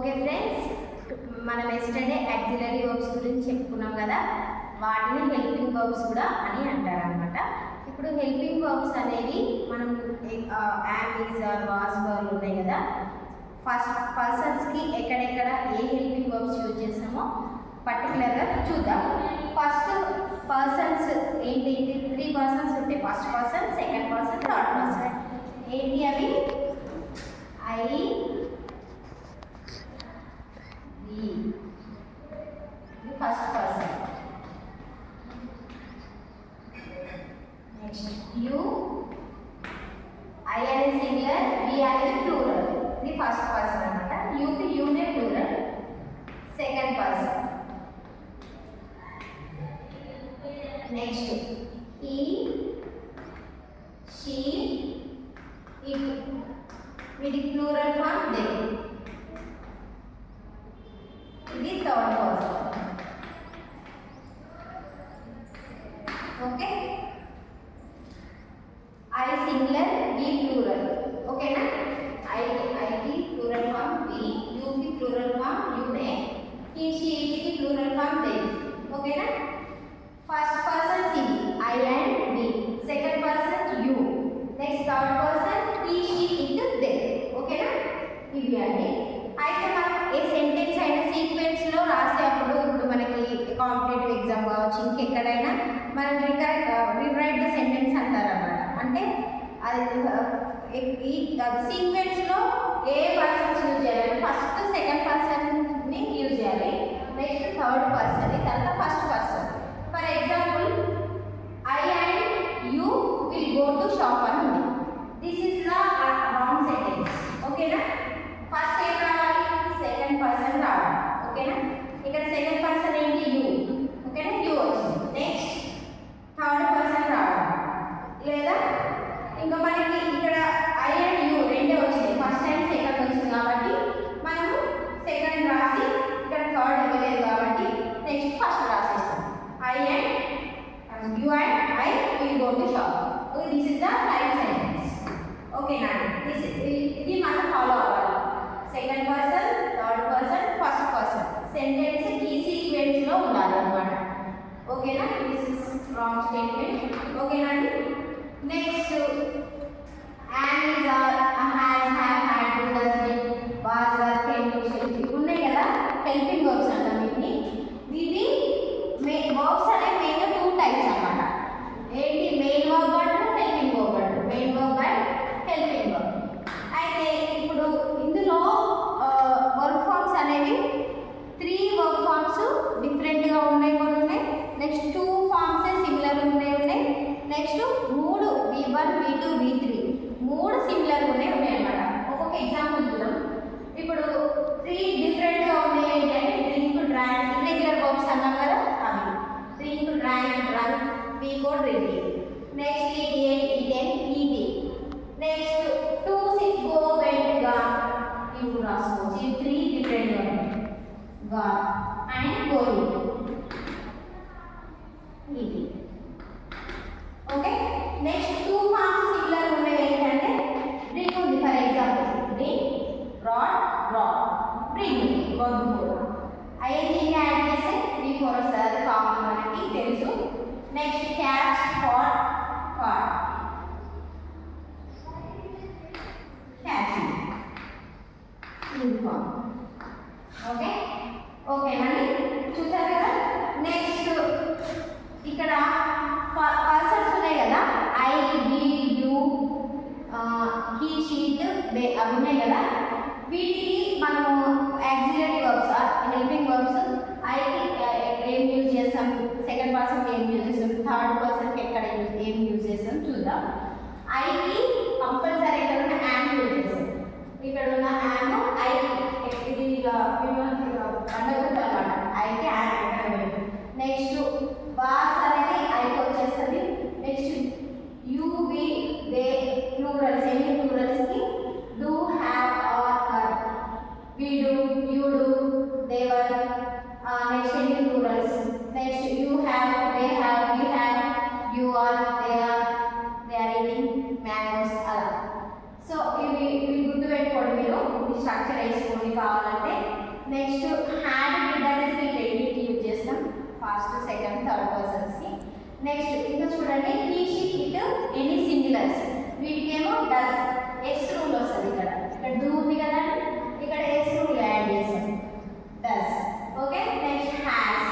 Okay friends, మనం yesterday auxiliary verbs గురించి చెప్పుకున్నాం కదా, వాటిని హెల్పింగ్ వర్బ్స్ కూడా అని అంటారు అనమాట. ఇప్పుడు హెల్పింగ్ వర్బ్స్ అనేవి మనం యామ్, ఈజ్, ఆర్, వాస్, వర్ ఉన్నాయి కదా, ఫస్ట్ పర్సన్స్కి ఎక్కడెక్కడ ఏ హెల్పింగ్ వర్బ్స్ యూజ్ చేస్తామో పర్టికులర్గా చూద్దాం. ఫస్ట్ పర్సన్స్ ఏంటి, 3 పర్సన్స్ ఉంటాయి. First person, second person, third person. ఏంటి అవి? I, first person. Next you, I అనేది సింగులర్, వి అనేది ప్లూరల్. ఇది ఫస్ట్ పర్సన్ అన్నమాట. యూకి యూనే plural. Second person. Next he, she, it. వీటికి ప్లూరల్ ఫామ్ దే. ఇది third person. Okay, I singular, we plural. ఓకేనా? ఐకి ప్లూరల్ ఫామ్ వి, యూకి ప్లూరల్ ఫామ్ యునే, హీ, షీ, ఇట్కి ప్లూరల్ ఫామ్ దే. ఓకేనా? ఫస్ట్ పర్సన్ సి, I and we. Second person you. Next third person he, she, it, they. ఓకేనా? ఇవి అండి. అయితే మనం ఏ సెంటెన్స్ అయినా సీక్వెన్స్లో రాసేటప్పుడు, ఇప్పుడు మనకి కాంపిటేటివ్ ఎగ్జామ్ కావచ్చు, ఇంకెక్కడైనా మనం రిరైట్ ద సెంటెన్స్ అంటారన్నమాట. అంటే అది ఈ సీక్వెన్స్లో ఏ పర్సన్స్ యూజ్ చేయాలి? ఫస్ట్ సెకండ్ పర్సన్ని యూజ్ చేయాలి, నెక్స్ట్ థర్డ్ పర్సన్, తర్వాత first person. For example, I and you will go to shop అని ఉంది. This is the wrong sentence. ఓకేనా? ఫస్ట్ ఏం రావాలి? సెకండ్ పర్సన్ రావాలి. ఓకేనా? ఇక్కడ సెకండ్ పర్సన్ ఏంటి? యూ. ఓకేనా? యూ వచ్చింది. నెక్స్ట్ థర్డ్ పర్సన్ రావాలి. లేదా ఇంకా మనకి ఇక్కడ ఐ అండ్ యూ రెండే వచ్చింది, ఫస్ట్ అండ్ సెకండ్ వచ్చింది కాబట్టి మనము సెకండ్ రాసి ఇక్కడ థర్డ్ ఇవ్వలేదు కాబట్టి నెక్స్ట్ ఫస్ట్ రాసేస్తాం. I and you and I will go to shop. Okay, this is the right sentence. ఓకేనా? ఇది మనం ఫాలో అవ్వాలి. Second person, third person, first person sentence ఈ సీక్వెన్స్లో ఉండాలి అన్నమాట. ఓకేనా? This is wrong statement. ఓకేనా అండి? Next am, is, are, has, have, had, do, does, did, was, were, can, do, shall, ఇవి ఉన్నాయి కదా, హెల్పింగ్ వర్బ్స్ అంటాం వీటిని. ఇవి వర్బ్స్ అనేవి మెయిన్గా 2 టైప్స్ అన్నమాట. ఏంటి? Main verb and helping verb and main verb and helping verb. అయితే ఇప్పుడు ఇందులో వర్బ్ ఫార్మ్స్ అనేవి 3 వర్బ్ ఫార్మ్స్ డిఫరెంట్గా ఉన్నాయి, కొన్ని ఉన్నాయి. నెక్స్ట్ 2 ఫార్మ్స్ సిమిలర్ ఉన్నాయి. Next 3 V1, V2, V3 3 similar ఉన్నాయి అన్నమాట. ఒక్కొక్క ఎగ్జాంపుల్ చూద్దాం. ఇప్పుడు 3 డిఫరెంట్గా ఉన్నాయి ఏంటంటే డ్రింక్, డ్రాంక్, ఇర్రెగ్యులర్ వర్బ్స్ అన్నాం కదా, అవి drink, drank, drunk, V4, drinking. Next eat, eaten, eating. Next 2 6 go, went, gone. ఇవి రాసుకోవచ్చు. ఈ 3 డిఫరెంట్గా ఉన్నాయి, gone and going, eating. Okay, next 2 forms similar ఉన్నాయి ఏంటంటే డ్రింక్ ఉంది. For example drink, brought, brought, bring, verb 4. I N G add చేస్తే 3 4 వస్తుంది, కామన్ మనకి తెలుసు. Next catch, caught, caught, catching, uniform. Okay, ఓకేనండి, చూసారు కదా. నెక్స్ట్ ఇక్కడ పర్సన్స్ ఉన్నాయి కదా, I, we, you, he, she, it, they అవి ఉన్నాయి కదా. వీటికి మనము యాక్సిలరీ వర్బ్స్, హెల్పింగ్ వర్బ్స్, ఐకి ఏం యూజ్ చేస్తాం, సెకండ్ పర్సన్కి ఏం యూజ్ చేస్తాం, థర్డ్ పర్సన్కి ఎక్కడ ఏం యూజ్ చేస్తాం చూద్దాం. ఐకి కంపల్సరీ ఇక్కడ ఉన్న యామ్ యూజ్ చేస్తాం. ఇక్కడ ఉన్న యామ్ ఐకి, ఇది పండుగ అనమాట. ఐకి యామ్ ఇక్కడ. నెక్స్ట్ వాస్ అనేది ఐకి వచ్చేస్తుంది. Next you, we, they plurals, ఎన్ని ప్లూరల్స్కి do, have, are, were. We do, you do, they were. Next ఎన్ని plurals? Next you have, they have, we have, you are, they are eating mangoes, అలా. So ఇవి గుర్తుపెట్టుకోండి మీరు, structure వేసుకోండి కావాలంటే. Next had did అనేది రెండింటికి యూజ్ చేస్తాం, ఫస్ట్ సెకండ్ థర్డ్ పర్సన్స్ కి. నెక్స్ట్ ఇంకా చూడండి he she it any singulars, వీటికేమో డస్ ఎస్ రూల్ వస్తుంది. ఇక్కడ డూ ఉంది కదా, ఇక్కడ ఎస్ రూల్ యాడ్ చేస్తాం, does. Okay, next has,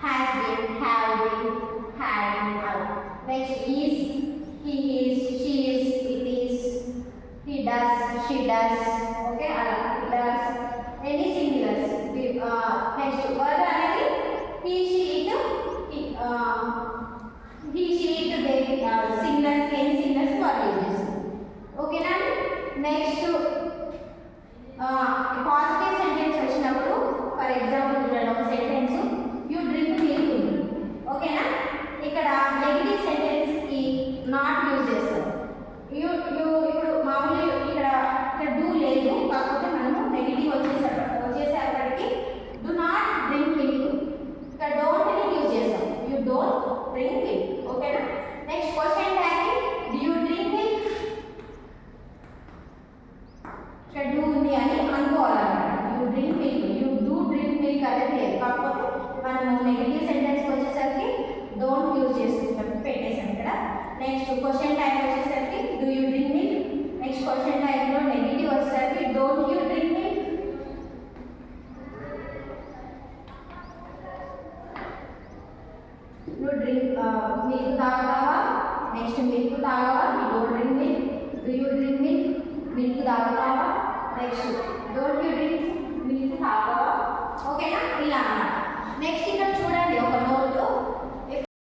has been, have been, had been, have. Next is, he is, she is, it is, he does, she does. Okay, does any singulars. Next word అనేది he she it, he she it they singulars, any singulars word uses. Okay na. Next positive sentence వచ్చినప్పుడు for example చూడండి ఒక sentence you drink milk. ఓకేనా, ఇక్కడ negative sentence కి not use చేస్తాం. ఇప్పుడు మామూలు ఇక్కడ డూ లేదు, కాకపోతే మనము నెగిటివ్ వచ్చేసరికి డు నాట్ డ్రింక్ మిల్క్, ఇక్కడ డోంట్ అని యూజ్ చేస్తాం, యూ డోంట్ డ్రింక్ మిల్క్. ఓకేనా. Next question tag do you drink milk, ఇక్కడ డూ ఉంది అని అనుకోవాలన్నమాట. You drink milk, you do drink milk అనేది లేదు, కాకపోతే మనము నెగిటివ్ సెంటెన్స్ వచ్చేసరికి డోంట్ యూజ్ చేసుకుంటాం, పెట్టేసాం ఇక్కడ. నెక్స్ట్ క్వశ్చన్ ట్యాగ్ వచ్చేసరికి do you drink milk, next question tag లో నెగిటివ్ వచ్చేసరికి డోంట్ యూ డ్రింక్ మిల్క్. నువ్వు డ్రింక్ మిల్క్ తాగుతావా, నెక్స్ట్ మిల్క్ తాగవా, you don't drink milk. Do you drink milk, milk తాగుతావా, next don't you drink milk తాగవా. ఓకేనా, ఇలా అన్నమాట. నెక్స్ట్ ఇక్కడ చూడండి